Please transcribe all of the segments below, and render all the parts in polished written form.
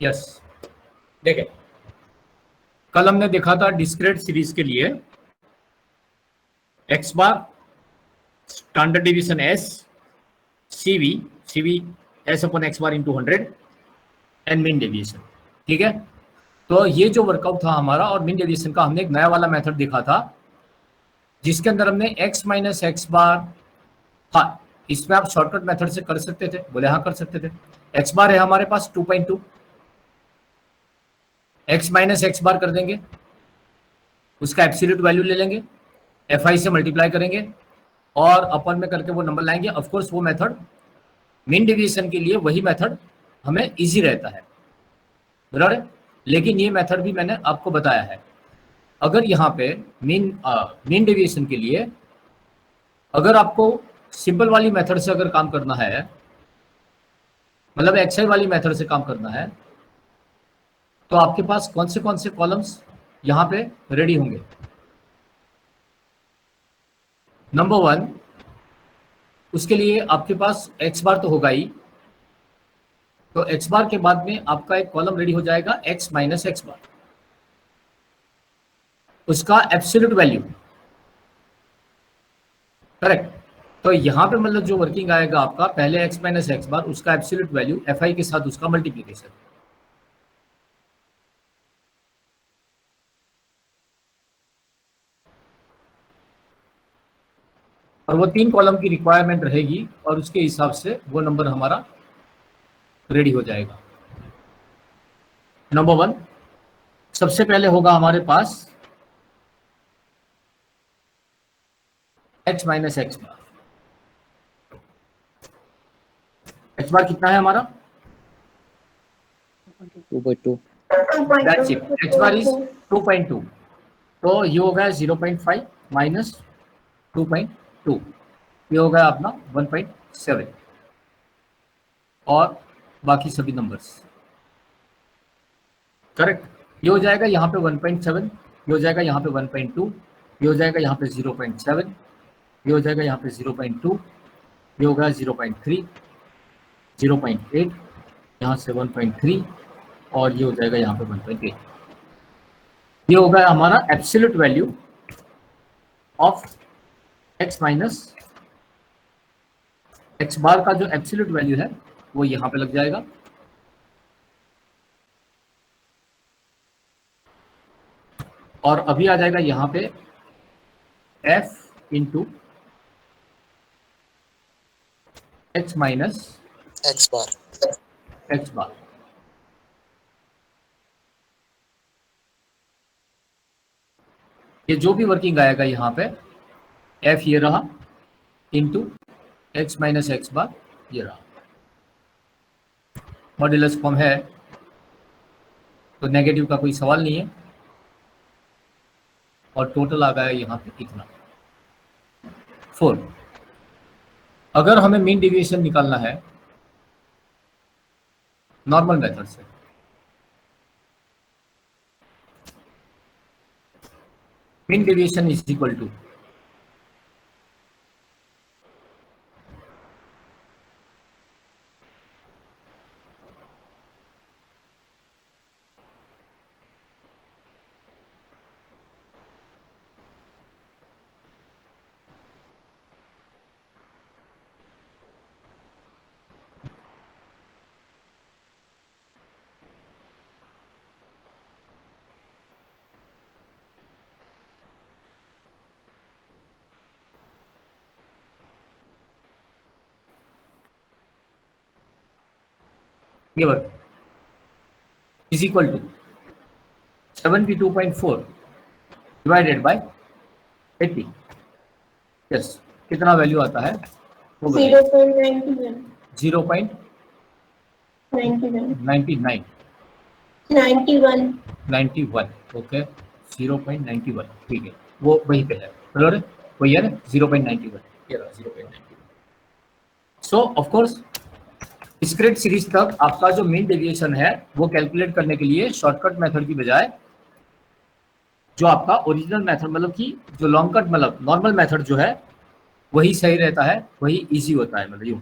Yes, देखें कल हमने देखा था डिस्क्रीट सीरीज के लिए x bar standard division S CV S upon x bar into 100 and mean deviation. ठीक है, तो ये जो वर्कआउट था हमारा और मीन डेविएशन का हमने एक नया वाला मेथड देखा था जिसके अंदर हमने एक्स माइनस एक्स बार, हाँ इसमें आप शॉर्टकट मेथड से कर सकते थे, बोले हाँ कर सकते थे। एक्स बार है हमारे पास 2.2, एक्स माइनस एक्स बार कर देंगे, उसका एब्सोल्यूट वैल्यू ले लेंगे, एफ आई से मल्टीप्लाई करेंगे और अपन में करके वो नंबर लाएंगे। ऑफकोर्स वो मेथड मीन डेविएशन के लिए वही मेथड हमें इजी रहता है, बराबर है। लेकिन ये मेथड भी मैंने आपको बताया है, अगर यहाँ पे मीन डेविएशन के लिए अगर आपको सिंपल वाली मेथड से अगर काम करना है, मतलब एक्सेल वाली मेथड से काम करना है, तो आपके पास कौन से कॉलम्स यहाँ पे रेडी होंगे। नंबर 1, उसके लिए आपके पास एक्स बार तो होगा ही, तो एक्स बार के बाद में आपका एक कॉलम रेडी हो जाएगा एक्स माइनस एक्स बार, उसका एब्सोल्यूट वैल्यू, करेक्ट। तो यहाँ पे मतलब जो वर्किंग आएगा आपका पहले एक्स माइनस एक्स बार, उसका एब्सोल्यूट वैल्यू एफ आई के साथ उसका मल्टीप्लीकेशन। और वो 3 कॉलम की रिक्वायरमेंट रहेगी और उसके हिसाब से वो नंबर हमारा रेडी हो जाएगा। नंबर 1 सबसे पहले होगा हमारे पास एक्स माइनस एक्स बार। एक्स बार कितना है हमारा 2.2। That's it, x bar is 2.2, तो ये हो गया 0.5 माइनस 2.2, ये हो गया अपना 1.7 और बाकी सभी नंबर्स, करेक्ट। ये हो जाएगा यहाँ पे 1.7, ये हो जाएगा यहाँ पे 1.2, ये हो जाएगा यहाँ पे 0.7, ये हो जाएगा यहाँ पे 0.2, ये हो गया 0.3, 0.8, यहाँ से 1.3 और ये हो जाएगा यहाँ पे 1.8। ये हो गया हमारा absolute value of x minus x bar का जो एब्सोल्यूट वैल्यू है वो यहाँ पे लग जाएगा। और अभी आ जाएगा यहाँ पे f into x minus x bar. ये जो भी वर्किंग आएगा यहाँ पे f ये रहा into x minus x bar ये रहा। मॉड्यूलस फॉर्म है तो नेगेटिव का कोई सवाल नहीं है और टोटल आ गया यहाँ पे कितना 4। अगर हमें मीन डेविएशन निकालना है नॉर्मल मेथड से, mean deviation is equal to ये work is equal to 72.4 divided by 80। Yes, कितना वैल्यू आता है 0.91 0.99 91, ओके 0.91, ठीक है वो वहीं पे है, बराबर वही है ना 0.91, ये रहा 0.91। सो ऑफ कोर्स डिस्क्रीट सीरीज तक आपका जो मीन डेविएशन है वो कैलकुलेट करने के लिए शॉर्टकट मेथड की बजाय जो आपका ओरिजिनल मेथड मतलब कि जो लॉन्ग कट मतलब नॉर्मल मेथड जो है वही सही रहता है, वही इजी होता है मतलब यूँ,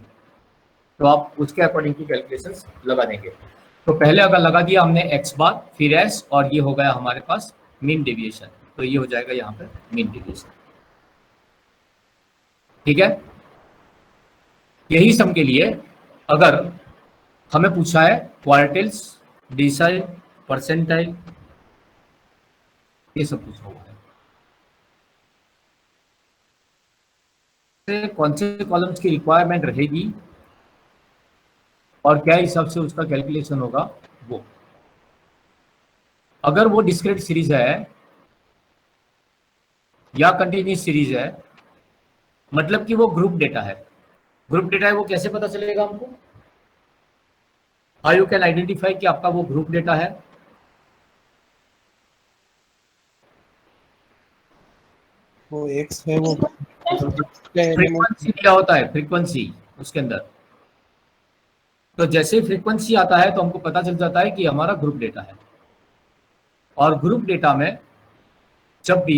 तो आप उसके अकॉर्डिंग की कैलकुलेशंस लगा देंगे। तो पहले अगर लगा दिया हमने एक्स बार फिर एस और ये हो गया हमारे पास मीन डेविएशन, तो ये हो जाएगा यहाँ पे मीन डेविएशन। ठीक है, यही सम के लिए अगर हमें पूछा है क्वार्टिल्स, डिसाइल, परसेंटाइल, ये सब पूछा हुआ है, कौन से कॉलम्स की रिक्वायरमेंट रहेगी और क्या हिसाब से उसका कैलकुलेशन होगा वो। अगर वो डिस्क्रीट सीरीज है या कंटिन्यूस सीरीज है, मतलब कि वो ग्रुप डेटा है। ग्रुप डेटा है वो कैसे पता चलेगा हमको? हाउ यू कैन आइडेंटिफाई कि आपका वो ग्रुप डेटा है? वो एक्स है वो फ्रीक्वेंसी क्या होता है, फ्रीक्वेंसी उसके अंदर। तो जैसे फ्रीक्वेंसी आता है तो हमको पता चल जाता है कि हमारा ग्रुप डेटा है। और ग्रुप डेटा में जब भी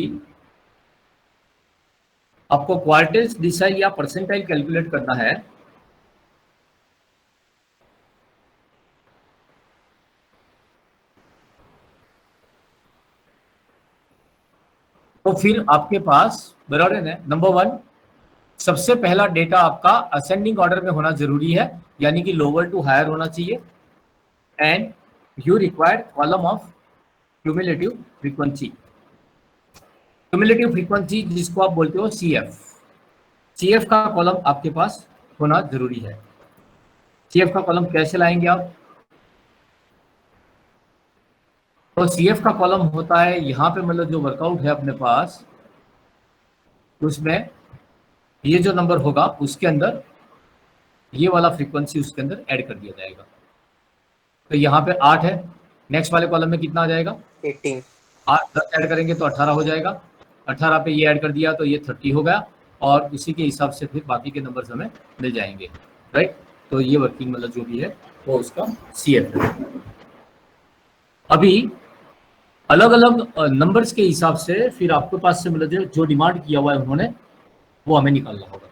आपको क्वार्टिल्स, डिसाइल या परसेंटाइल कैलकुलेट करना है तो फिर आपके पास बराबर है नंबर 1, सबसे पहला डेटा आपका असेंडिंग ऑर्डर में होना जरूरी है, यानी कि लोअर टू हायर होना चाहिए। And you required column of cumulative frequency. Cumulative frequency जिसको आप बोलते हो सीएफ, सीएफ का कॉलम आपके पास होना जरूरी है। सीएफ का कॉलम कैसे लाएंगे आप? तो सीएफ का कॉलम होता है यहाँ पे, मतलब जो वर्कआउट है अपने पास, उसमें ये जो नंबर होगा उसके अंदर ये वाला फ्रीक्वेंसी उसके अंदर ऐड कर दिया जाएगा। तो यहाँ पे 8 है, नेक्स्ट वाले कॉलम में कितना आ जाएगा? 18। 8 10 ऐड करेंगे तो 18 हो जाएगा। 18 पे ये ऐड कर दिया तो ये 30 हो गया, और उसी के हिसाब से फिर बाकी के नंबर्स हमें मिल जाएंगे, राइट। तो ये वर्किंग मतलब जो भी है वो उसका सीएफ है। अभी अलग अलग नंबर्स के हिसाब से फिर आपके पास से मतलब जो डिमांड किया हुआ है उन्होंने वो हमें निकालना होगा।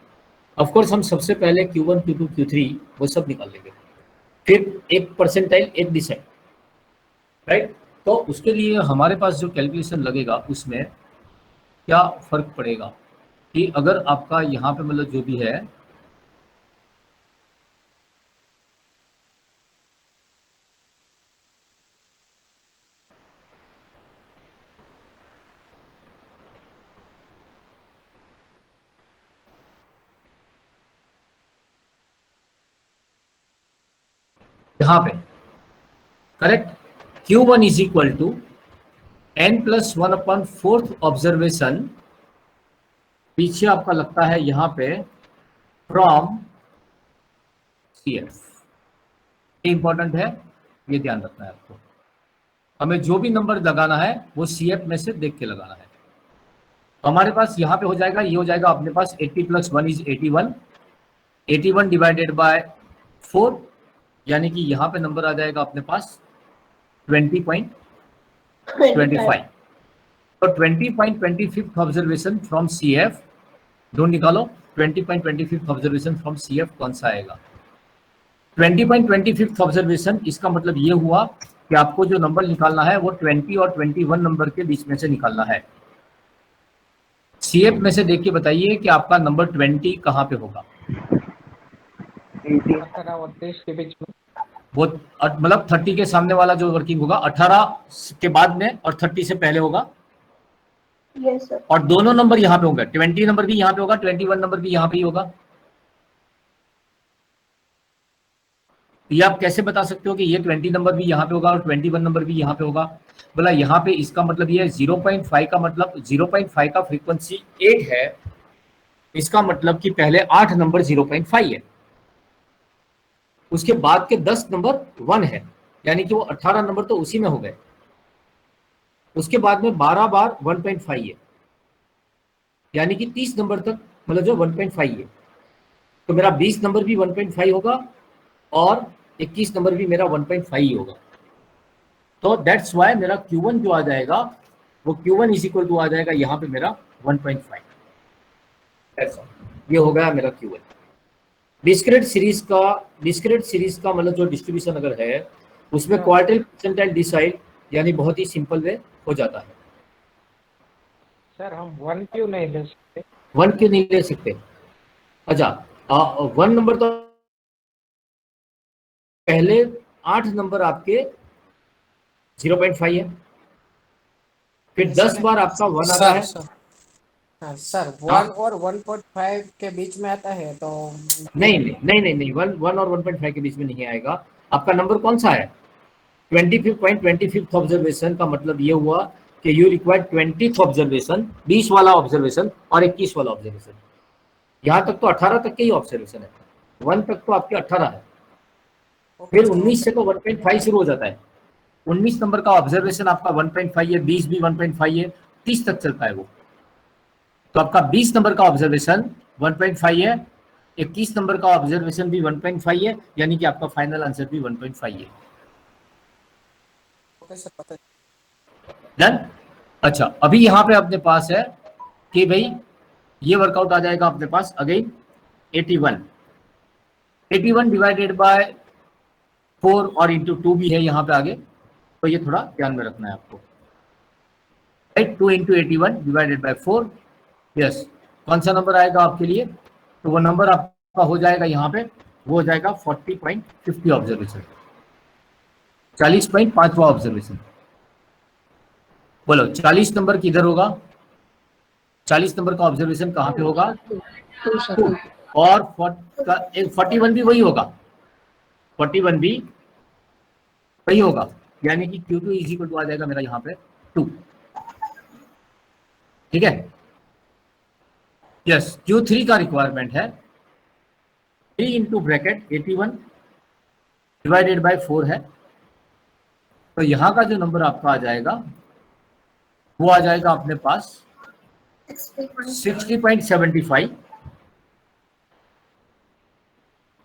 ऑफ कोर्स हम सबसे पहले Q1, Q2, Q3 वो सब निकाल लेंगे, फिर एक परसेंटाइल, एक डिसाइल, राइट। तो उसके लिए हमारे पास जो कैलकुलेशन लगेगा उसमें क्या फर्क पड़ेगा कि अगर आपका यहाँ पे मतलब जो भी है यहाँ पे correct, Q1 is equal to n+1/4 observation, पीछे आपका लगता है यहाँ पे फ्रॉम CF। इंपॉर्टेंट है, ये ध्यान रखना है आपको। हमें जो भी नंबर लगाना है वो CF में से देख के लगाना है। तो हमारे पास यहाँ पे हो जाएगा, ये हो जाएगा अपने पास 80 + 1 इज 81, 81 डिवाइडेड बाय 4, यानी कि यहाँ पे नंबर आ जाएगा अपने पास 20.25। तो 20.25 ऑब्जर्वेशन फ्रॉम CF ढूंढ निकालो। 20.25 ऑब्जर्वेशन फ्रॉम CF कौन सा आएगा? 20.25 ऑब्जर्वेशन, इसका मतलब ये हुआ कि आपको जो नंबर निकालना है वो 20 और 21 नंबर के बीच में से निकालना है। CF में से देख के बताइए कि आपका नंबर 20 कहाँ पे होगा? 18 और 23 के बीच में। वो मतलब 30 के सामने वाला जो वर्किंग होगा 18 के बाद में और 30 से पहले होगा। Yes, sir. और दोनों नंबर यहाँ पे होंगे, 20 नंबर भी यहाँ पे होगा, 21 नंबर भी यहाँ पे ही होगा। ये आप कैसे बता सकते हो कि ये 20 नंबर भी यहाँ पे होगा और 21 नंबर भी यहाँ पे होगा? बोला यहाँ पे इसका मतलब ये 0.5 का मतलब 0.5 का फ्रीक्वेंसी 8 है, इसका मतलब कि पहले 8 नंबर 0.5 है, उसके बाद के 10 नंबर 1 है, यानी कि वो 18 नंबर तो उसी में हो गए। उसके बाद में 12 बार 1.5 है, यानी कि 30 नंबर तक मतलब जो 1.5 है। तो मेरा 20 नंबर भी 1.5 होगा और 21 नंबर भी मेरा 1.5 ही होगा। तो दैट्स वाई मेरा Q1 जो आ जाएगा वो Q1 इज इक्वल टू आ जाएगा यहाँ पे मेरा 1.5। ये हो गया मेरा Q1। डिस्क्रीट सीरीज का मतलब जो डिस्ट्रीब्यूशन अगर है उसमें क्वार्टाइल परसेंटाइल डिसाइड यानी बहुत ही सिंपल वे हो जाता है। सर हम 1 क्यों नहीं ले सकते? 1 क्यों नहीं ले सकते? अच्छा 1 नंबर तो पहले 8 नंबर आपके 0.5 है, फिर 10 बार आपका 1 आता है। सर हाँ। 1 और 1.5 के बीच में आता है तो नहीं 1 और 1.5 के बीच में नहीं आएगा। आपका नंबर कौन सा है? 25th ऑब्जर्वेशन का मतलब ये हुआ कि यू रिक्वायर 20th ऑब्जर्वेशन, 20 वाला ऑब्जर्वेशन और 21 वाला ऑब्जर्वेशन। यहाँ तक तो 18 तक के ही ऑब्जर्वेशन है, 1 तक तो आपके 18 है, फिर 19 से तो 1.5 शुरू हो जाता है। 19 नंबर का ऑब्जर्वेशन आपका 1.5 है, 20 भी 1.5 है, 30 तक चलता है वो। तो आपका 20 नंबर का ऑब्जर्वेशन 1.5 है, 21 नंबर का ऑब्जर्वेशन भी 1.5 है, यानी कि आपका फाइनल आंसर भी 1.5 है। डन। अच्छा अभी यहाँ पे अपने पास है कि भाई ये वर्कआउट आ जाएगा अपने पास अगेन 81 डिवाइडेड बाय 4 और इंटू 2 भी है यहाँ पे आगे, तो ये थोड़ा ध्यान में रखना है आपको। Right, 2 into 81 divided by 4, yes. कौन सा नंबर आएगा आपके लिए? तो वो नंबर आपका हो जाएगा यहाँ पे, वो हो जाएगा 40.50 ऑब्जर्वेशन, 40.5वां ऑब्जर्वेशन। बोलो 40 नंबर किधर होगा? 40 नंबर का ऑब्जर्वेशन कहाँ पे होगा? 2 और 41 भी वही होगा, 41 भी वही होगा, यानी कि Q2 इज इक्वल टू आ जाएगा मेरा यहाँ पे 2। ठीक है, यस। Q3 का रिक्वायरमेंट है 3 इंटू ब्रैकेट 81 डिवाइडेड बाय 4 है, तो यहाँ का जो नंबर आपका आ जाएगा वो आ जाएगा अपने पास 60.75।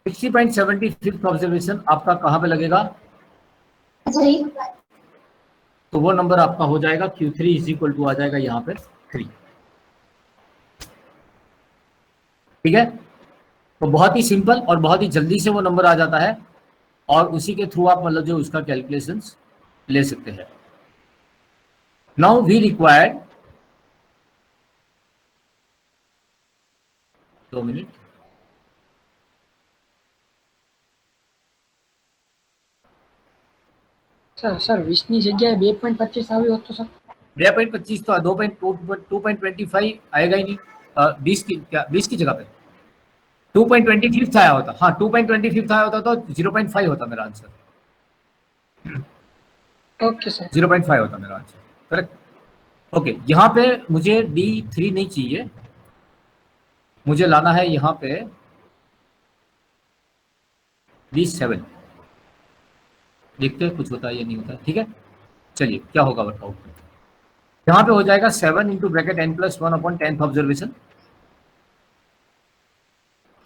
60.75 ऑब्जर्वेशन आपका कहाँ पे लगेगा? तो वो नंबर आपका हो जाएगा Q3 इज इक्वल टू आ जाएगा यहाँ पे 3। ठीक है, तो बहुत ही सिंपल और बहुत ही जल्दी से वो नंबर आ जाता है, और उसी के थ्रू आप मतलब जो उसका कैलकुलेशंस ले सकते हैं। Now we required 2 minute. Sir 20 ની જગ્યાએ 2.25 આવ્યું હોત તો સર? 2.25 तो 2.25 आएगा ही नहीं। 20 की क्या, 20 की जगह पे 2.25 आया होता। हाँ 2.25 आया होता तो 0.5 होता मेरा आंसर, ઓકે સર 0.5 होता मेरा आंसर, करेक्ट। ओके, यहाँ पे मुझे D3 नहीं चाहिए, मुझे लाना है यहाँ पे D7। देखते हैं कुछ होता है या नहीं होता है। ठीक है, चलिए क्या होगा वर्कआउट। यहाँ पे हो जाएगा 7 into bracket n+1 upon 10th observation,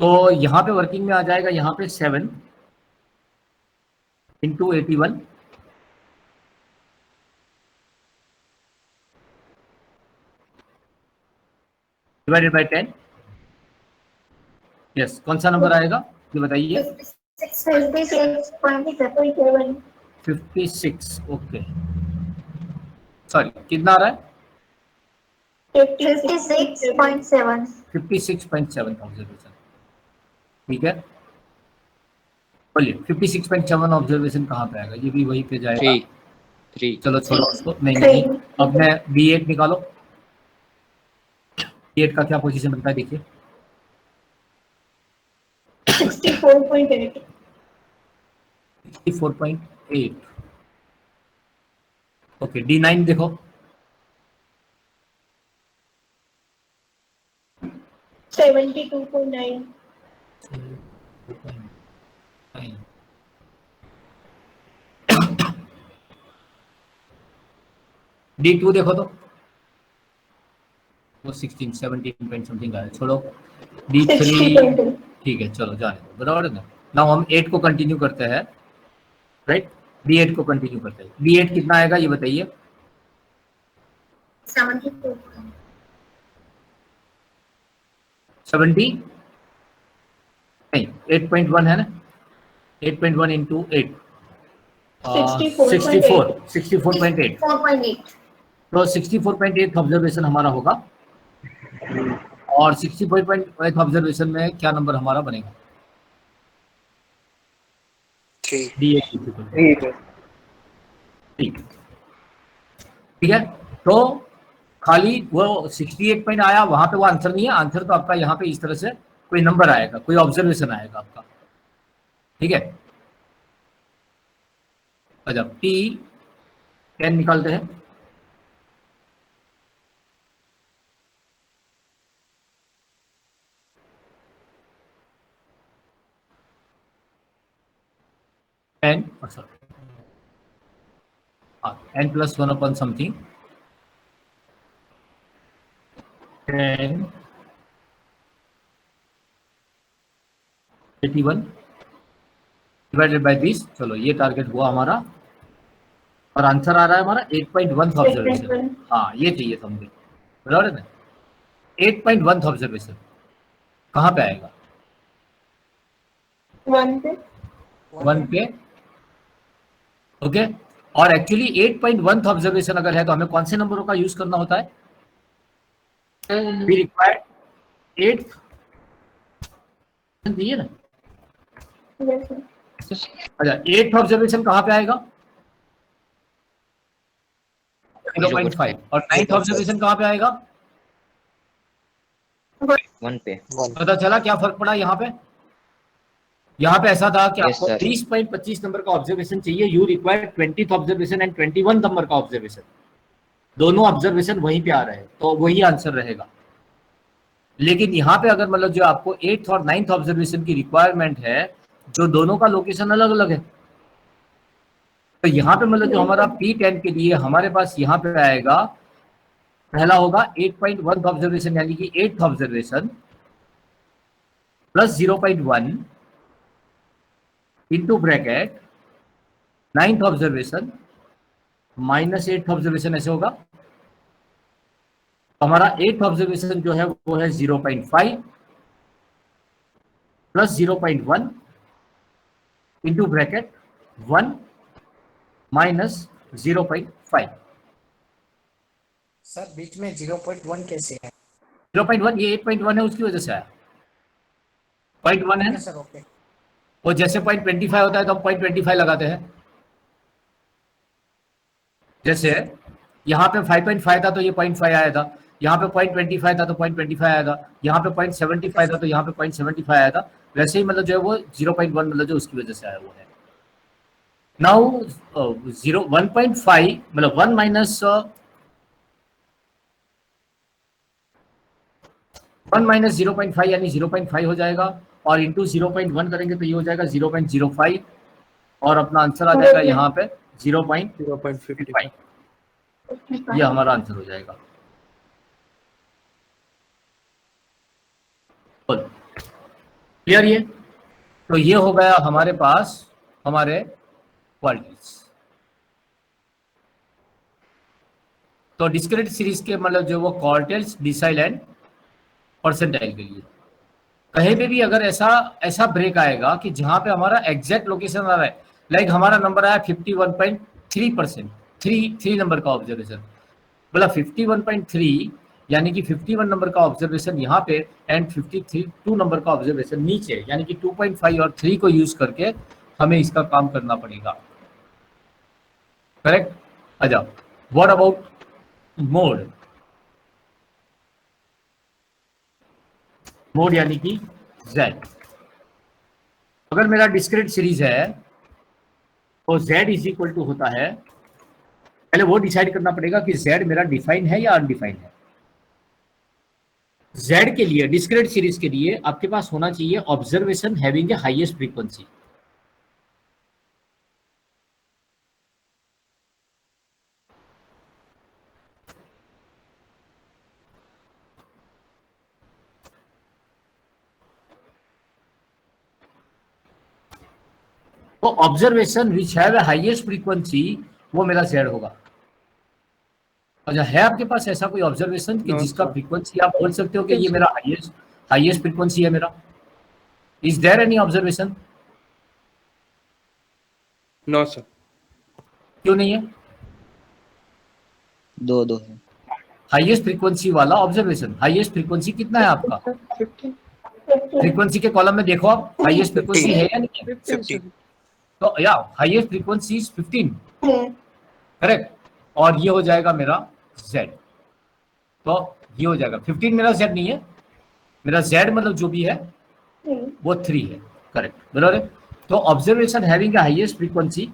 तो यहाँ पे वर्किंग में आ जाएगा यहाँ पे 7 इंटू 81 डिवाइडेड बाय 10। यस, कौन सा नंबर आएगा ये बताइए? 56। ओके, सॉरी कितना आ रहा है? 56.7 ऑब्जर्वेशन। ठीक है, बोलिए 56.7 ऑब्जर्वेशन कहाँ पे आएगा? ये भी वहीं पे जाएगा। 3 चलो छोड़ो उसको, नहीं। अब मैं B8 निकालो, B8 का क्या पोजीशन बनता है देखिए? 64.8। 64.8। ओके, D9 देखो, 72.9। D2 देखो तो वो 16 17 पॉइंट समथिंग का है, छोड़ो। D3 ठीक है, चलो जाने दो, बराबर है ना। नाउ हम 8 को कंटिन्यू करते हैं, राइट। B8 को कंटिन्यू करते हैं। B8 कितना आएगा ये बताइए? 70 नहीं, 8.1 है ना, 8.1 इंटू 8 64 64.8 4.8. तो 64.8 ऑब्जर्वेशन हमारा होगा और 64.8 ऑब्जर्वेशन में क्या नंबर हमारा बनेगा? 3. ठीक है, तो खाली वो 68 पॉइंट आया वहां पे वो आंसर नहीं है, आंसर तो आपका यहाँ पे इस तरह से कोई नंबर आएगा, कोई ऑब्जर्वेशन आएगा आपका। ठीक है, अच्छा T10 निकालते हैं। n +1 upon something 10 81 divided by 20। चलो ये टारगेट हुआ हमारा और आंसर आ रहा है हमारा 8.1 ऑब्जर्वेशन। हाँ ये चाहिए था मुझे, बराबर है ना? 8.1 ऑब्जर्वेशन कहाँ पे आएगा? 1 पे 1 पे। ओके, और एक्चुअली 8.1 ऑब्जर्वेशन अगर है तो हमें कौन से नंबरों का यूज करना होता है? वी रिक्वायर्ड 8 दिए ना। yes, sir. अच्छा 8th ऑब्जर्वेशन कहाँ पे आएगा? 0.5। और 9th ऑब्जर्वेशन कहाँ पे आएगा? 1 पे। पता चला क्या फर्क पड़ा यहाँ पे? यहाँ पे ऐसा था कि Yes, आपको sir. 30.25 नंबर का ऑब्जर्वेशन चाहिए, you require 20th observation and 21 number का ऑब्जर्वेशन। दोनों ऑब्जर्वेशन वहीं पे आ रहे हैं तो वही आंसर रहेगा। लेकिन यहाँ पे अगर मतलब जो आपको 8th और 9th ऑब्जर्वेशन की रिक्वायरमेंट है, जो दोनों का लोकेशन अलग अलग है, तो यहाँ पे मतलब जो हमारा P10 के लिए हमारे पास यहाँ पे आएगा, पहला होगा 8.1 ऑब्जर्वेशन यानी कि 8th observation plus 0.1 into bracket 9th observation minus 8th observation, ऐसे होगा। तो हमारा 8th ऑब्जर्वेशन जो है वो है 0.5 plus 0.1 into bracket 1 minus 0.5। Sir बीच में 0.1 कैसे है? 0.1 ये 8.1 है उसकी वजह से आया, 0.1 है ना। सर ओके, और जैसे 0.25 होता है तो हम 0.25 लगाते हैं। जैसे यहाँ पे 5.5 था तो ये 0.5 आया था, यहाँ पे 0.25 था तो 0.25 आया था, यहाँ पे 0.75 था तो यहाँ पे 0.75 आया था। वैसे ही मतलब जो है वो 0.1 मतलब जो उसकी वजह से आया वो है। नाउ 1.5 मतलब 1 माइनस 0.5 यानी 0.5 हो जाएगा, और इंटू 0.1 करेंगे तो ये हो जाएगा 0.05, और अपना आंसर आ जाएगा यहाँ पे 0.55। ये हमारा आंसर हो जाएगा। क्लियर? ये तो ये हो गया हमारे पास हमारे क्वालिटीज। तो डिस्क्रीट सीरीज के मतलब जो वो क्वार्टिल्स, डिसाइल एंड परसेंटाइल के लिए कहीं पे भी अगर ऐसा ब्रेक आएगा कि जहां पे हमारा एग्जैक्ट लोकेशन आ रहा है, लाइक हमारा नंबर आया 51.3%, 3 नंबर का ऑब्जर्वेशन, बोला 51.3 यानी कि 51 नंबर का ऑब्जर्वेशन यहाँ पे एंड 2 नंबर का ऑब्जर्वेशन नीचे, यानी कि 2.5 और 3 को यूज करके हमें इसका काम करना पड़ेगा। करेक्ट? अच्छा, व्हाट अबाउट मोड? मोड यानी कि z। अगर मेरा डिस्क्रीट सीरीज है तो z इज इक्वल टू होता है, पहले वो डिसाइड करना पड़ेगा कि z मेरा डिफाइन है या अनडिफाइंड है। z के लिए डिस्क्रीट सीरीज के लिए आपके पास होना चाहिए observation having a highest frequency. तो observation which have a highest frequency वो मेरा z होगा। अच्छा, है आपके पास ऐसा कोई ऑब्जर्वेशन कि जिसका फ्रीक्वेंसी आप बोल सकते हो कि ये मेरा हाईएस्ट फ्रीक्वेंसी है मेरा? Is there any observation? No, sir. क्यों नहीं है? दो दो है। हाईएस्ट फ्रीक्वेंसी वाला ऑब्जर्वेशन, हाईएस्ट फ्रीक्वेंसी कितना है आपका? 15 फ्रीक्वेंसी के कॉलम में देखो आप, हाईएस्ट फ्रीक्वेंसी है या नहीं है? 15 तो या हाईएस्ट फ्रीक्वेंसी इज 15, करेक्ट। और ये हो जाएगा मेरा z, तो ये हो जाएगा 15, मेरा z नहीं है, मेरा z मतलब जो भी है वो 3 है, करेक्ट, बराबर है। तो observation having the highest frequency,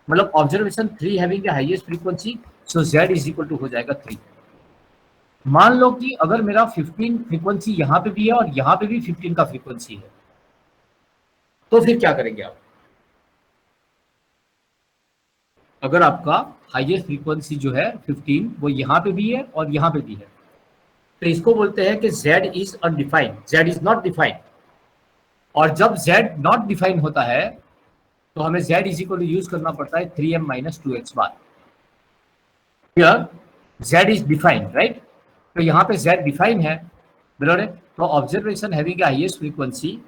मतलब observation 3 having the highest frequency, so z is equal to हो जाएगा 3। मान लो कि अगर मेरा 15 फ्रीक्वेंसी यहाँ पे भी है और यहाँ पे भी 15 का फ्रीक्वेंसी है, तो फिर क्या करेंगे आप? अगर आपका हाईएस्ट फ्रीक्वेंसी जो है 15 वो यहाँ पे भी है और यहाँ पे भी है, तो इसको बोलते हैं कि z is undefined, z is not defined. और जब z नॉट डिफाइंड होता है तो हमें z is equal to use करना पड़ता है 3m minus 2x bar. Here z is defined, right, तो यहाँ पे z डिफाइन है, बराबर है। तो ऑब्जर्वेशन हैविंग हाईएस्ट फ्रीक्वेंसी,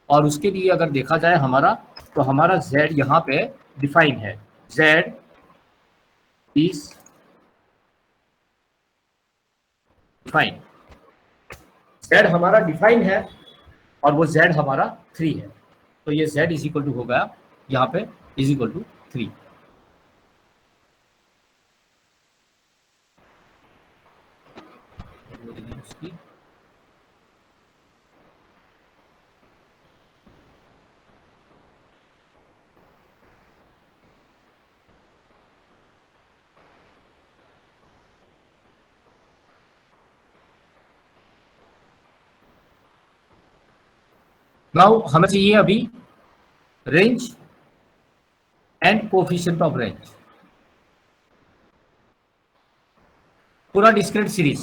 और उसके लिए अगर देखा जाए हमारा, तो हमारा z यहाँ पे डिफाइन है, z इज डिफाइन, z हमारा डिफाइन है और वो z हमारा 3 है, तो ये z इज इक्वल टू हो गया यहाँ पे इज इक्वल टू 3। नाउ हमें चाहिए अभी range and coefficient of range, पूरा डिस्क्रीट सीरीज,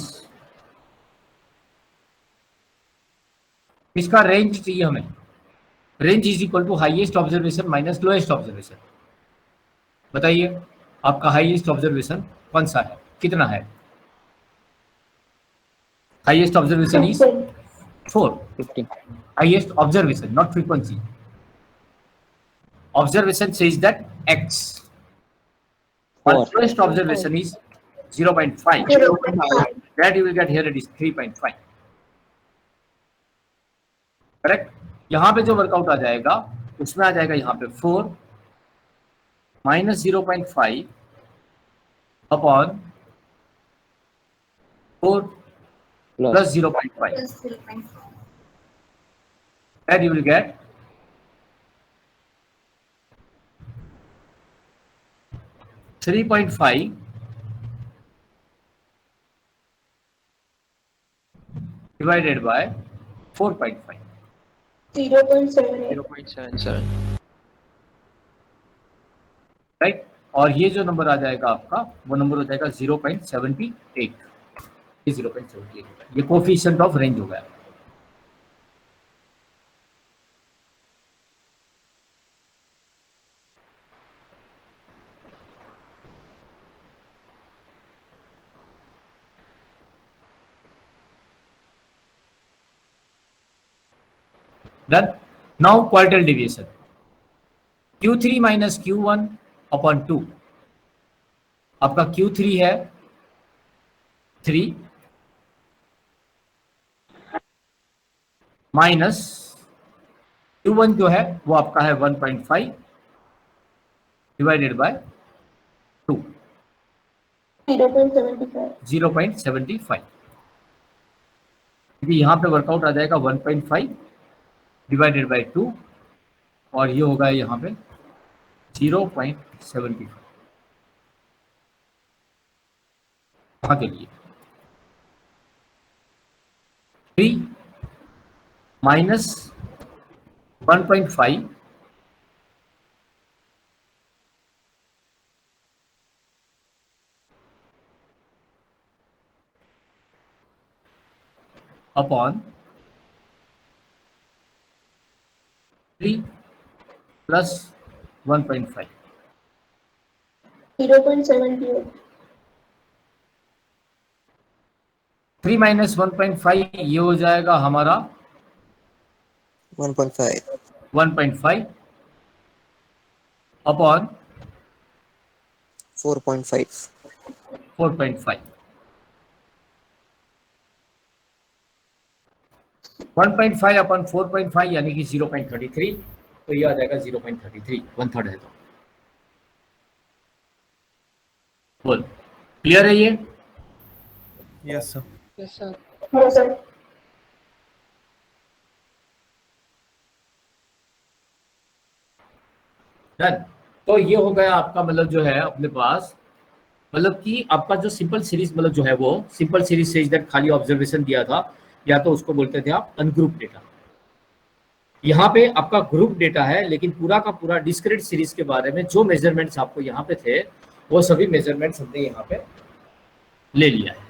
इसका रेंज चाहिए हमें। Range is equal to highest observation minus lowest observation. बताइए आपका हाईएस्ट ऑब्जर्वेशन कौन सा है, कितना है? Highest observation is 4, 15। highest observation, not frequency. Observation says that x. Our 4. first observation is 0.5. That you will get here, it is 3.5. Correct? यहाँ पे जो वर्कआउट आ जाएगा उसमें आ जाएगा यहाँ पे 4 minus 0.5 upon 4 plus 0.5. That you will get 3.5 divided by 4.5. 0.78. 0.77. Right, और ये जो नंबर आ जाएगा आपका वो नंबर हो जाएगा 0.78, ये 0.78 होगा, ये कोफिशिएंट ऑफ रेंज हो गया। Done. Now quartile deviation, Q3 minus Q1 upon 2. आपका Q3 है 3 माइनस Q1 जो है वो आपका है 1.5 डिवाइडेड बाय 2, 0.75. 0.75। क्योंकि यहाँ पे वर्कआउट आ जाएगा 1.5 डिवाइडेड बाय 2 और ये होगा यहाँ पे 0.75। कहाँ के लिए 3 माइनस 1.5 अपॉन 3 प्लस 1.5, 0.78. 3 माइनस 1.5 ये हो जाएगा हमारा 1.5. 1.5 अपॉन 4.5. 4.5. 1.5 अपन 4.5 यानी कि 0.33, तो ये आ जाएगा 0.33, 1/3 है। तो बोल, क्लियर है ये? Yes sir. Yes sir. हाँ सर। डन। तो ये हो गया आपका, मतलब जो है अपने पास, मतलब कि आपका जो सिंपल सीरीज, मतलब जो है वो सिंपल सीरीज से दैट खाली ऑब्जर्वेशन दिया था, या तो उसको बोलते थे आप अनग्रुप डेटा। यहाँ पे आपका ग्रुप डेटा है, लेकिन पूरा का पूरा डिस्क्रीट सीरीज के बारे में जो मेजरमेंट्स आपको यहाँ पे थे, वो सभी मेजरमेंट्स हमने यहाँ पे ले लिया है।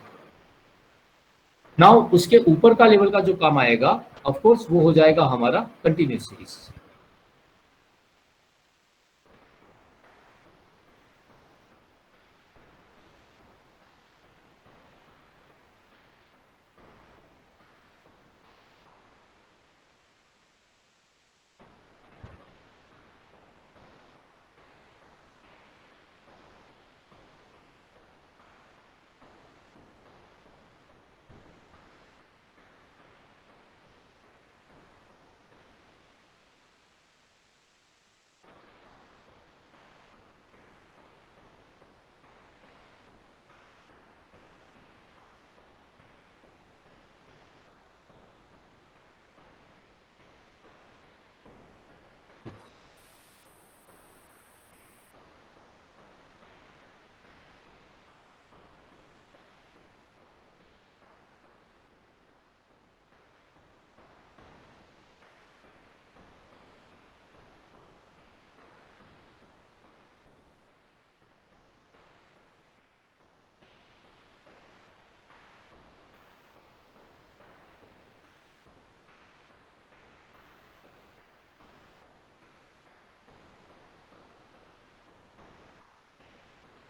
नाउ उसके ऊपर का लेवल का जो काम आएगा, ऑफ कोर्स वो हो जाएगा हमारा कंटिन्यूस सीरीज।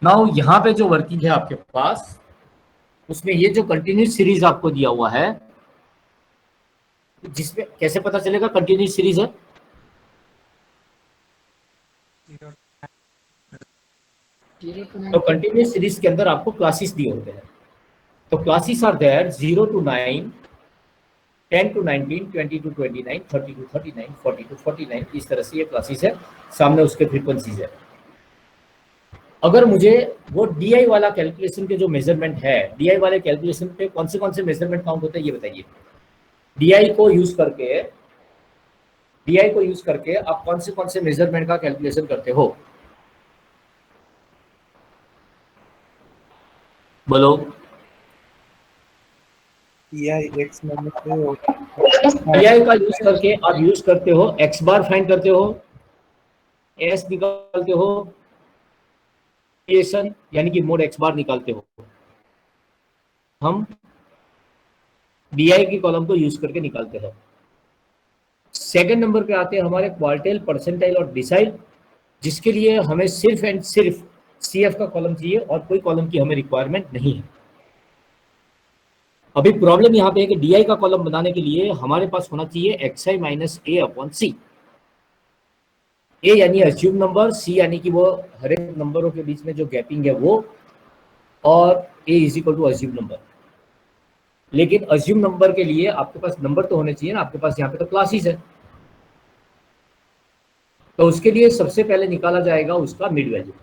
नाउ यहाँ पे जो वर्किंग है आपके पास, उसमें ये जो कंटिन्यूस सीरीज आपको दिया हुआ है, जिसमें कैसे पता चलेगा कंटिन्यूस सीरीज है? तो कंटिन्यूस सीरीज के अंदर आपको क्लासेस दिए होते हैं। तो classes are there 0 to 9, 10 to 19, 20 to 29, 30 to 39, 40 to 49, इस तरह से ये क्लासेस है। सामने उसके फ्रीक्वेंसीज है। अगर मुझे वो डीआई वाला कैलकुलेशन के जो मेजरमेंट है, डीआई वाले कैलकुलेशन पे कौन से मेजरमेंट काउंट होते हैं ये बताइए। डीआई को यूज करके आप कौन से मेजरमेंट का कैलकुलेशन करते हो? बोलो। डीआई का यूज करके आप यूज करते हो एक्स बार फाइंड करते हो, एस निकालते हो, यानी कि मोड एक्स बार निकालते हो। हम डीआई की कॉलम को यूज करके निकालते हैं। सेकंड नंबर पे आते हैं हमारे क्वार्टाइल, परसेंटाइल और डिसाइल, जिसके लिए हमें सिर्फ एंड सिर्फ सीएफ का कॉलम चाहिए और कोई कॉलम की हमें रिक्वायरमेंट नहीं है। अभी प्रॉब्लम यहाँ पे है कि डीआई का कॉलम बनाने के लिए हमारे पास होना चाहिए एक्सआई माइनस ए अपॉन सी। ए यानी अज्यूम नंबर, सी यानी कि वो हर एक नंबरों के बीच में जो गैपिंग है वो, और A is equal to assumed number. लेकिन अज्यूम नंबर के लिए आपके पास नंबर तो होने चाहिए ना, आपके पास यहाँ पे तो क्लासेस है। तो उसके लिए सबसे पहले निकाला जाएगा उसका मिड वैल्यू।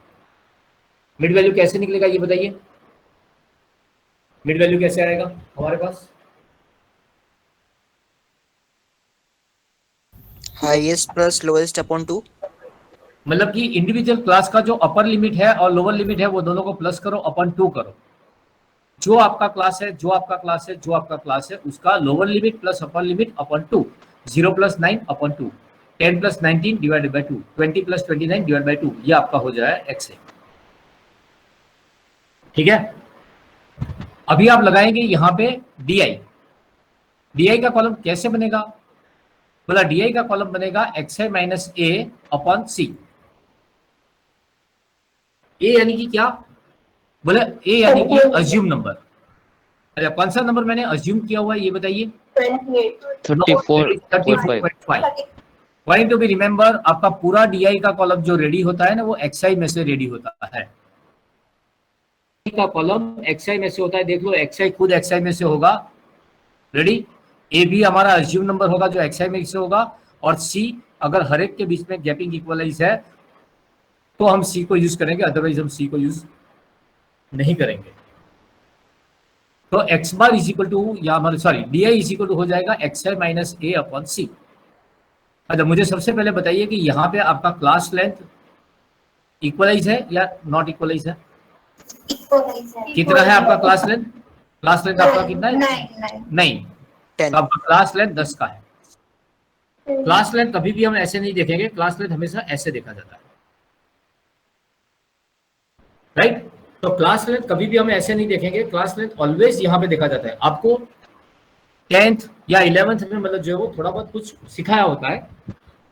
मिड वैल्यू कैसे निकलेगा ये बताइए। मिड वैल्यू कैसे आएगा हमारे पास? Highest plus lowest upon 2. मतलब कि इंडिविजुअल क्लास का जो अपर लिमिट है और लोअर लिमिट है वो दोनों को प्लस करो, अपॉन 2 करो। जो आपका क्लास है उसका lower limit plus upper limit upon 2, 0 + 9 upon 2, 10 + 19 divided by 2, 20 + 29 divide by 2, ये आपका हो जाए एक्स है। ठीक है। अभी आप लगाएंगे यहाँ पे डीआई का कॉलम कैसे बनेगा? बोला डीआई का कॉलम बनेगा एक्सआई माइनस ए अपॉन सी। ए यानी कि क्या? बोले ए यानी कि अज्यूम नंबर। अरे कौन सा नंबर मैंने अज्यूम किया हुआ है ये बताइए। 34.5. पॉइंट टू बी रिमेंबर, आपका पूरा डीआई का कॉलम जो रेडी होता है ना, वो एक्सआई में से रेडी होता है। का कॉलम xi में से होता है, देख लो xi खुद xi में से होगा, रेडी। ए बी हमारा अज्यूम नंबर होगा जो xi में से होगा, और c अगर हर एक के बीच में गैपिंग इक्वलाइज है तो हम c को यूज करेंगे, अदरवाइज हम c को यूज नहीं करेंगे। तो x bar is equal to, या हमारे sorry D I is equal to हो जाएगा xi minus A upon C. अच्छा मुझे सबसे पहले बताइए कि यहाँ पे आपका क्लास लेंथ इक्वलाइज है या नॉट इक्वलाइज है? कितना है आपका क्लास लेंथ? क्लास लेंथ आपका कितना है? नहीं, 10. तो आपका क्लास लेंथ 10 का है। क्लास लेंथ कभी भी हम ऐसे नहीं देखेंगे, क्लास लेंथ हमेशा ऐसे देखा जाता है, राइट। तो क्लास लेंथ कभी भी हम ऐसे नहीं देखेंगे, क्लास लेंथ ऑलवेज यहाँ पे देखा जाता है। आपको 10th या 11th में मतलब जो है वो थोड़ा बहुत कुछ सिखाया होता है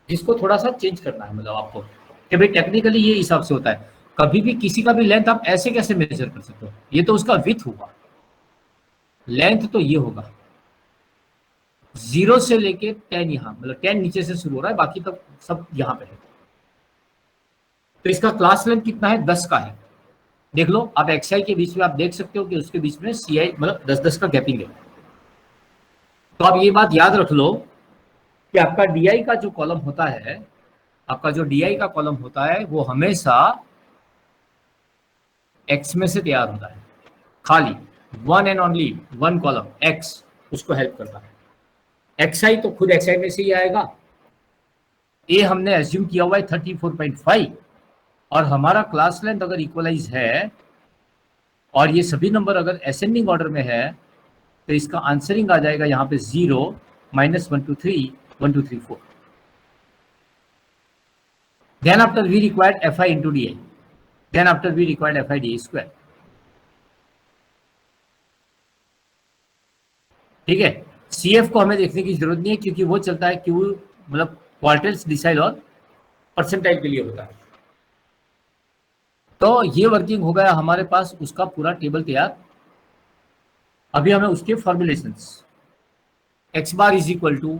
जिसको थोड़ा सा चेंज करना है, मतलब आपको कि भाई टेक्निकली ये हिसाब से होता है। कभी भी किसी का भी लेंथ आप ऐसे कैसे मेजर कर सकते हो? ये तो उसका विड्थ होगा, लेंथ तो ये होगा 0 से लेके 10, यहाँ मतलब 10 नीचे से शुरू हो रहा है, बाकी तो सब यहाँ पे है। तो इसका क्लास लेंथ कितना है? 10 का है। देख लो आप xi के बीच में आप देख सकते हो कि उसके बीच में ci मतलब 10-10 का गैपिंग है। तो आप ये बात याद रख लो कि आपका di का जो कॉलम होता है, आपका जो di का कॉलम होता है वो हमेशा x में से तैयार होता है, खाली one and only one column x उसको हेल्प करता है। xi तो खुद xi में से ही आएगा। a हमने एज्यूम किया हुआ है 34.5, और हमारा क्लास लेंथ अगर इक्वलाइज है और ये सभी नंबर अगर असेंडिंग ऑर्डर में है तो इसका आंसरिंग आ जाएगा यहाँ पे 0 -1 2 3 1 2 3 4। Then after we required fi into di, then after we required fi di square. ठीक है, CF को हमें देखने की जरूरत नहीं है क्योंकि वो चलता है क्यों, मतलब क्वार्टिल्स, डिसाइल और परसेंटाइल के लिए होता है। तो ये वर्किंग हो गया हमारे पास, उसका पूरा टेबल तैयार। अभी हमें उसके formulations x bar is equal to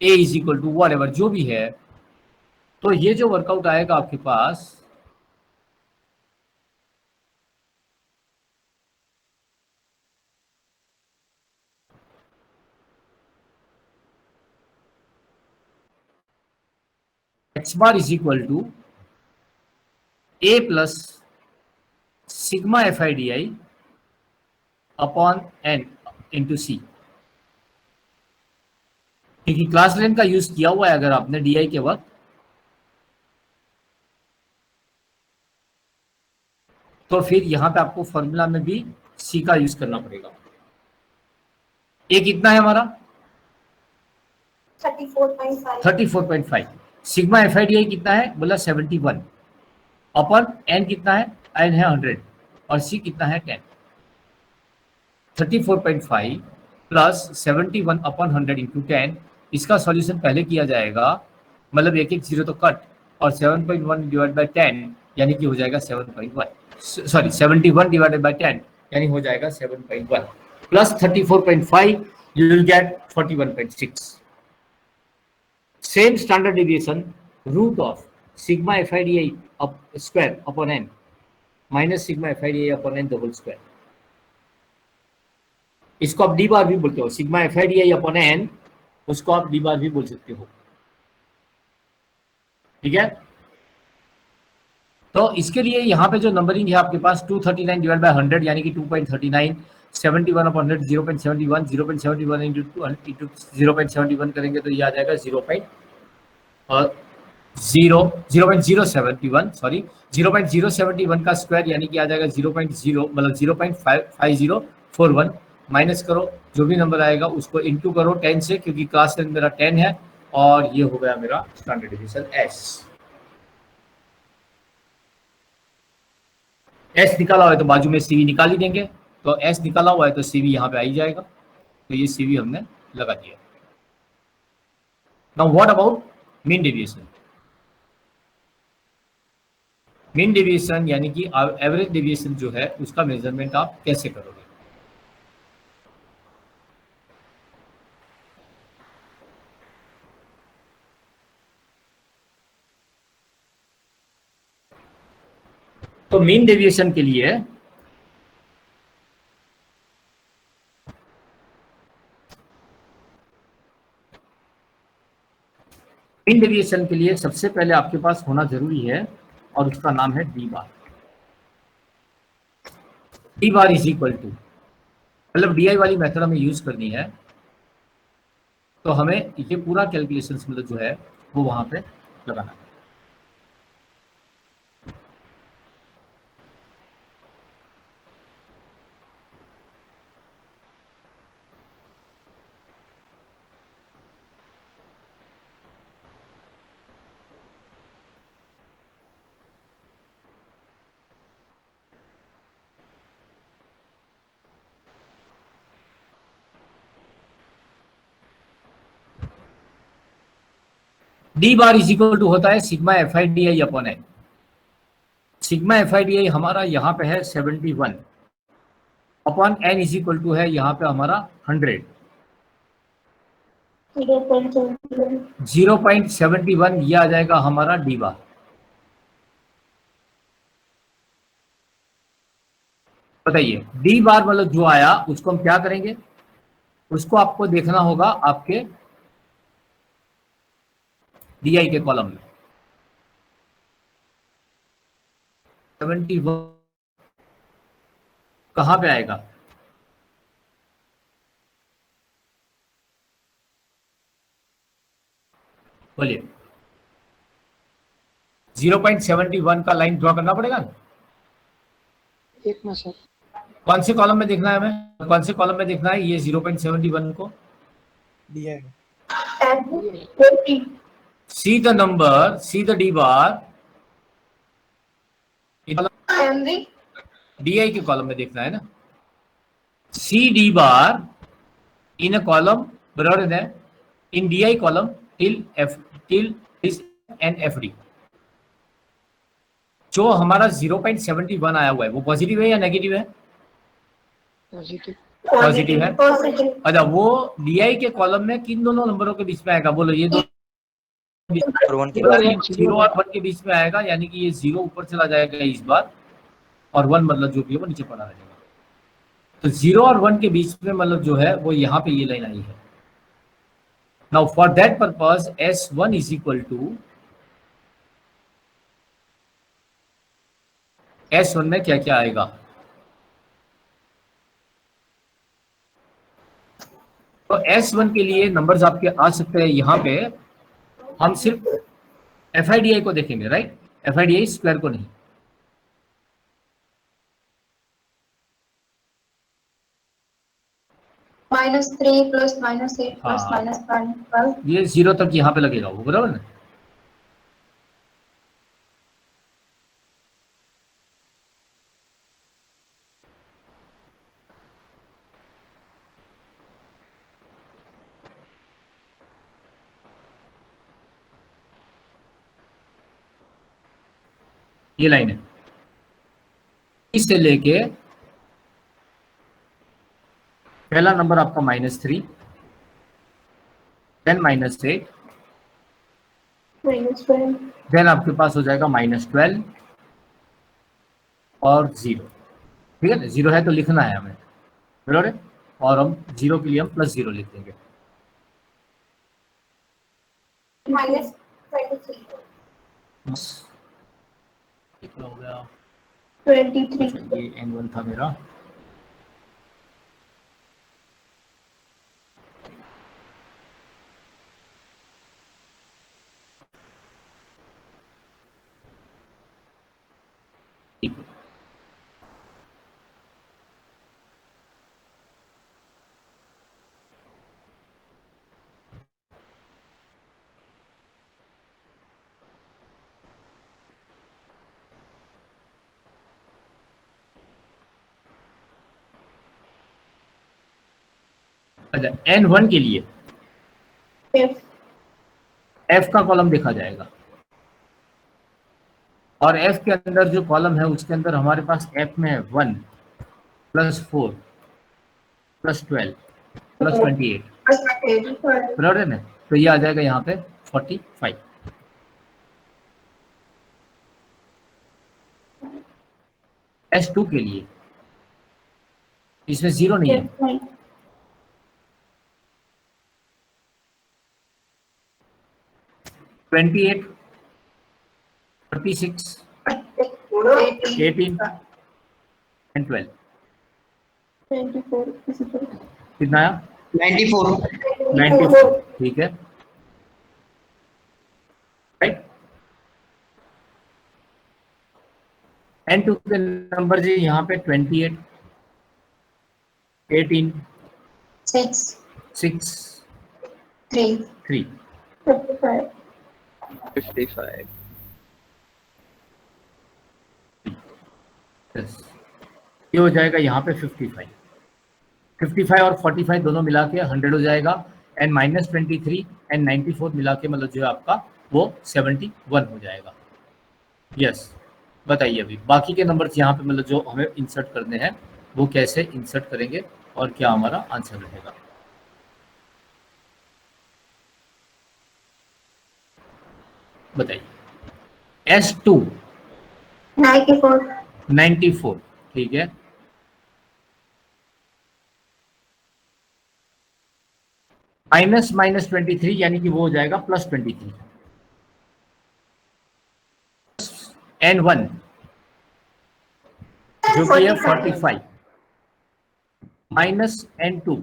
A is equal to whatever जो भी है, तो ये जो वर्कआउट आएगा आपके पास x bar is equal to a plus sigma fi di upon n into C. क्योंकि क्लास लेंथ का यूज किया हुआ है अगर आपने डी के वक्त, तो फिर यहां पे आपको फॉर्मूला में भी सी का यूज करना पड़ेगा। ए कितना है हमारा? 34.5। सिग्मा एफ आई डी आई कितना है? बोला 71 अपॉन एन कितना है? एन है 100 और सी कितना है 10। 34.5 प्लस 71 अपॉन 100 इंटू 10, इसका सॉल्यूशन पहले किया जाएगा, मतलब एक एक जीरो तो कट, और 7.1 डिवाइड बाई 10 यानी कि हो जाएगा 7.1, सॉरी 71 डिवाइडेड बाई 10 यानी हो जाएगा 7.1 plus 34.5 you will get 41.6। Same standard deviation root of sigma F I D I square upon N minus sigma F I D I upon N the whole square. इसको आप D bar भी बोलते हो, sigma F I D I upon N उसको आप D bar भी बोल सकते हो। ठीक है, तो इसके लिए यहाँ पे जो नंबरिंग है आपके पास 239 डिवाइड बाय 100 यानी कि 2.39, 71 अपॉन 100 0.71, 0.71 इंटू 0.71 करेंगे तो ये आ जाएगा 0.071, सॉरी 0.071 का स्क्वायर यानी कि आ जाएगा 0.0 मतलब 0.5041, माइनस करो जो भी नंबर आएगा उसको इंटू करो 10 से, क्योंकि क्लास लेंथ मेरा 10 है, और ये हो गया मेरा स्टैंडर्ड डिवीजन एस निकाला हुआ है तो बाजू में सीवी निकाल ही देंगे, तो एस निकाला हुआ है तो सीवी यहाँ पे आ ही जाएगा, तो ये सीवी हमने लगा दिया। Now what about mean deviation? Mean deviation यानी कि एवरेज डेविएशन जो है उसका मेजरमेंट आप कैसे करोगे? तो मीन डेविएशन के लिए मीन डेविएशन के लिए सबसे पहले आपके पास होना जरूरी है और उसका नाम है D bar. D bar is equal to, मतलब डीआई वाली मेथड हमें यूज करनी है, तो हमें ये पूरा कैलकुलेशन मतलब जो है वो वहां पे लगाना है। D bar is equal to होता है sigma F I D I upon N. Sigma F I D I हमारा यहाँ पे है 71 upon N is equal to है यहाँ पे हमारा 100। 0.71 0.71 ये आ जाएगा हमारा डी बार। बताइए डी बार मतलब जो आया उसको हम क्या करेंगे, उसको आपको देखना होगा आपके डीआई के कॉलम में। 71 कहां पे आएगा, बोलिए। 0.71 का लाइन ड्रॉ करना पड़ेगा ना। एक में सर कौन से कॉलम में देखना है हमें, कौन से कॉलम में देखना है ये 0.71 को? दिया है। and 40 see the number, see the D bar and the DI के कॉलम में देखना है ना। सी डी बार इन अ कॉलम बराबर है in DI column till this and F D. जो हमारा 0.71 आया हुआ है वो पॉजिटिव है या नेगेटिव है? पॉजिटिव। पॉजिटिव है। positive अच्छा वो डीआई के कॉलम में किन दोनों नंबरों के बीच में आएगा, बोलो ये दो। और 1 के जीरो और 1 के बीच में आएगा, यानी कि ये 0 ऊपर चला जाएगा इस बार और 1 मतलब जो भी है वो नीचे पड़ा रहेगा। तो 0 और 1 के बीच में मतलब जो है वो यहाँ पे ये लाइन आई है। Now for that purpose S1 is equal to, S1 में क्या क्या आएगा, तो S1 के लिए नंबर्स आपके आ सकते हैं। यहाँ पे हम सिर्फ FIDI को देखेंगे, राइट, FIDI स्क्वायर को नहीं। -3 plus -8 plus हाँ। -12 ये 0 तक यहाँ पे लगेगा वो, बराबर ना। ये लाइन है, इससे लेके पहला नंबर आपका -3, देन -8, -12 देन आपके पास हो जाएगा -12 और 0। ठीक है ना, 0 है तो लिखना है हमें, बराबर है, और हम 0 के लिए हम +0 लिख देंगे। -23 बस कितना हो गया, 23 ये N1 था मेरा। अच्छा N1 के लिए F F का कॉलम देखा जाएगा, और F के अंदर जो कॉलम है उसके अंदर हमारे पास F में 1 +4 +12 +28, बराबर है ना, तो ये आ जाएगा यहाँ पे 45। S2 के लिए इसमें 0 नहीं है, 28, 36, 18 एंड 12। 24 कितना आया? 94. 94। ठीक है, राइट। एंड टू के नंबर जी यहाँ पे 28, 18, 6 6, 3 3। 55 55. Yes. ये हो जाएगा यहाँ पे 55। 55 और 45 दोनों मिला के 100 हो जाएगा, एंड -23 एंड 94 मिला के मतलब जो है आपका वो 71 हो जाएगा। यस, बताइए अभी बाकी के नंबर्स यहाँ पे मतलब जो हमें इंसर्ट करने हैं वो कैसे इंसर्ट करेंगे और क्या हमारा आंसर रहेगा। बताइए। S2 94 94, ठीक है। -23 यानी कि वो हो जाएगा +23। N1 जो कि है 45 माइनस N2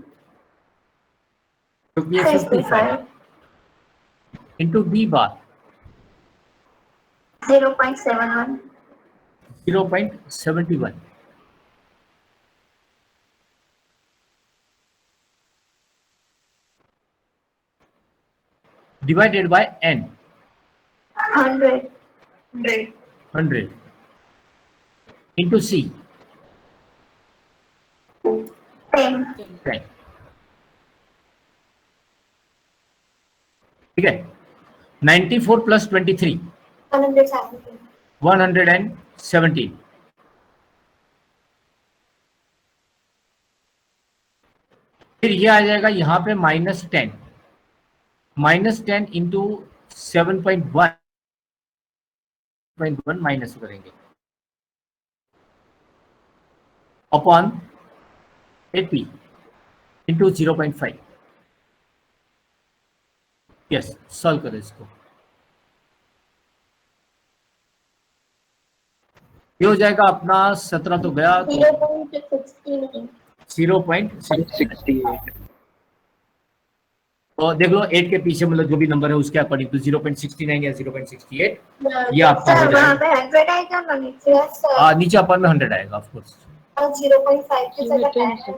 जो कि है 55 into B bar 0.71 0.71 divided by N 100 100 into C 10 10। ठीक है, 94 + 23 117। फिर ये आ जाएगा यहाँ पे -10 इंटू 7.1 माइनस करेंगे अपॉन 80 इंटू 0.5। यस, सॉल्व करें इसको। ये हो जाएगा अपना 17 तो गया तो 0.69। तो देख लो 8 के पीछे मतलब जो भी नंबर है उसके अकॉर्डिंग टू 0.69 या 0.68 ये आपका हो जाएगा। 100 आएगा ना नीचे नीचे अपर में 100 आएगा ऑफ कोर्स। 0.5 की जगह 10 है।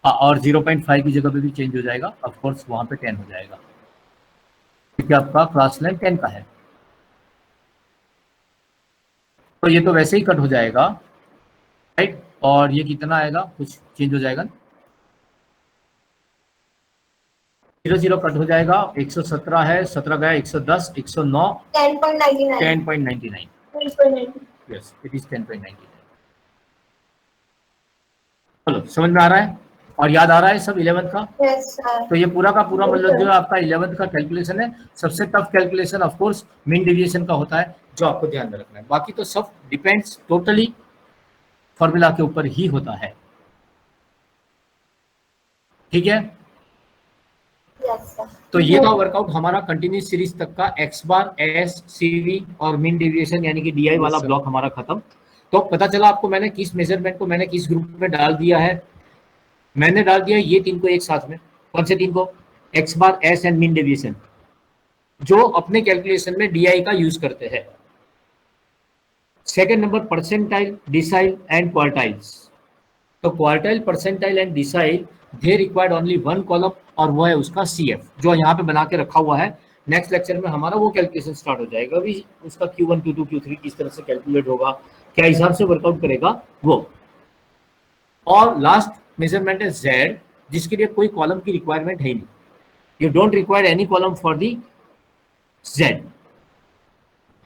और 0.5 की जगह पे भी चेंज हो जाएगा ऑफ कोर्स, वहां पे 10 हो जाएगा क्योंकि आपका क्लास लेंथ 10 का है। तो ये तो वैसे ही कट हो जाएगा, राइट। और ये कितना आएगा, कुछ चेंज हो जाएगा, 0 कट हो जाएगा। 117 है, 17 गया 110, 109 10.99 10.99। 10.99 यस, इट इज 10.99। चलो, समझ में आ रहा है और याद आ रहा है सब 11th का। Yes sir. तो ये पूरा का पूरा मतलब जो है आपका 11th का कैलकुलेशन है। सबसे tough calculation of course mean deviation का होता है, जो आपको ध्यान में रखना है। बाकी तो सब डिपेंड्स टोटली फॉर्मूला के ऊपर ही होता है, ठीक है। Yes sir. तो ये था वर्कआउट हमारा कंटिन्यूस सीरीज तक का। एक्स बार, एस, सीवी और मीन डेविएशन यानी कि डीआई वाला ब्लॉक हमारा खत्म। तो पता चला आपको मैंने किस मेजरमेंट को मैंने किस ग्रुप में डाल दिया है। मैंने डाल दिया ये 3 को एक साथ में। कौन से 3 को? X bar, S and mean deviation, जो अपने कैलकुलेशन में डीआई का यूज करते हैं। Second number percentile, decile and quartiles. तो quartile, percentile and decile they required only 1 column और वो है उसका सीएफ, जो यहाँ पे बना के रखा हुआ है। नेक्स्ट लेक्चर में हमारा वो कैलकुलेशन स्टार्ट हो जाएगा। अभी उसका Q1, Q2, Q3 किस तरह से कैलकुलेट होगा, क्या हिसाब से वर्कआउट करेगा वो। और लास्ट मेजरमेंट है Z, जिसके लिए कोई कॉलम की रिक्वायरमेंट है नहीं। You don't require any column for the Z,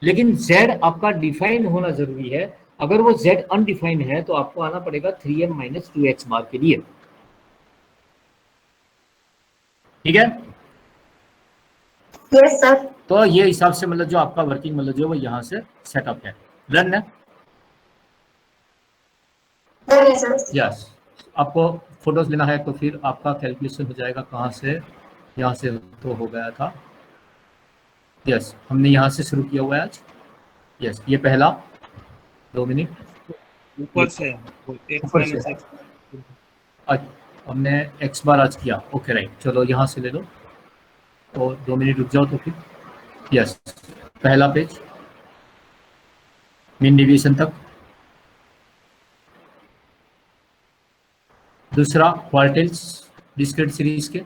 लेकिन Z आपका डिफाइन होना जरूरी है। अगर वो Z अनडिफाइंड है तो आपको आना पड़ेगा 3m - 2x बार के लिए, ठीक है। Yes sir. तो ये हिसाब से मतलब जो आपका वर्किंग मतलब जो है वो यहाँ से सेटअप है। रन है। यस, आपको फोटोज लेना है तो फिर आपका कैलकुलेशन हो जाएगा कहाँ से, यहाँ से तो हो गया था, यस, हमने यहाँ से शुरू किया हुआ है आज। यस, ये पहला 2 मिनट ऊपर से एक्स ऊपर से माइनस आज हमने x बार आज किया। ओके राइट, चलो यहाँ से ले लो और 2 मिनट रुक जाओ तो फिर। यस, पहला पेज मीन डिवीजन तक, दूसरा क्वार्टिल्स डिस्क्रीट सीरीज के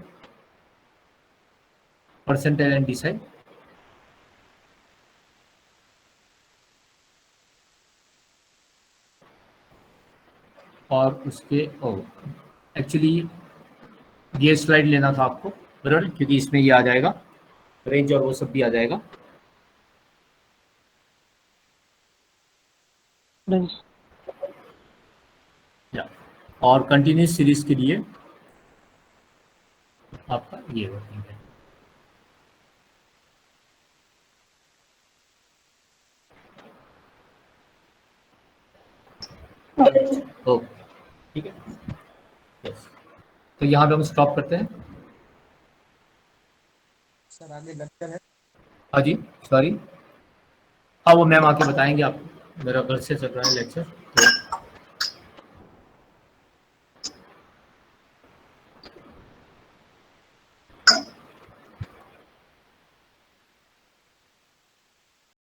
परसेंटाइल एंड डिसाइड, और उसके एक्चुअली ये स्लाइड लेना था आपको बराबर, क्योंकि इसमें ये आ जाएगा रेंज और वो सब भी आ जाएगा। या और कंटिन्यूस सीरीज के लिए आपका ये वर्किंग है। ओके ठीक है। यस, तो यहाँ पे हम स्टॉप करते हैं। सर आगे लेक्चर है। हाँ जी, सॉरी, हाँ वो मैम आके बताएंगे आपको, मेरा घर से चल रहा है लेक्चर।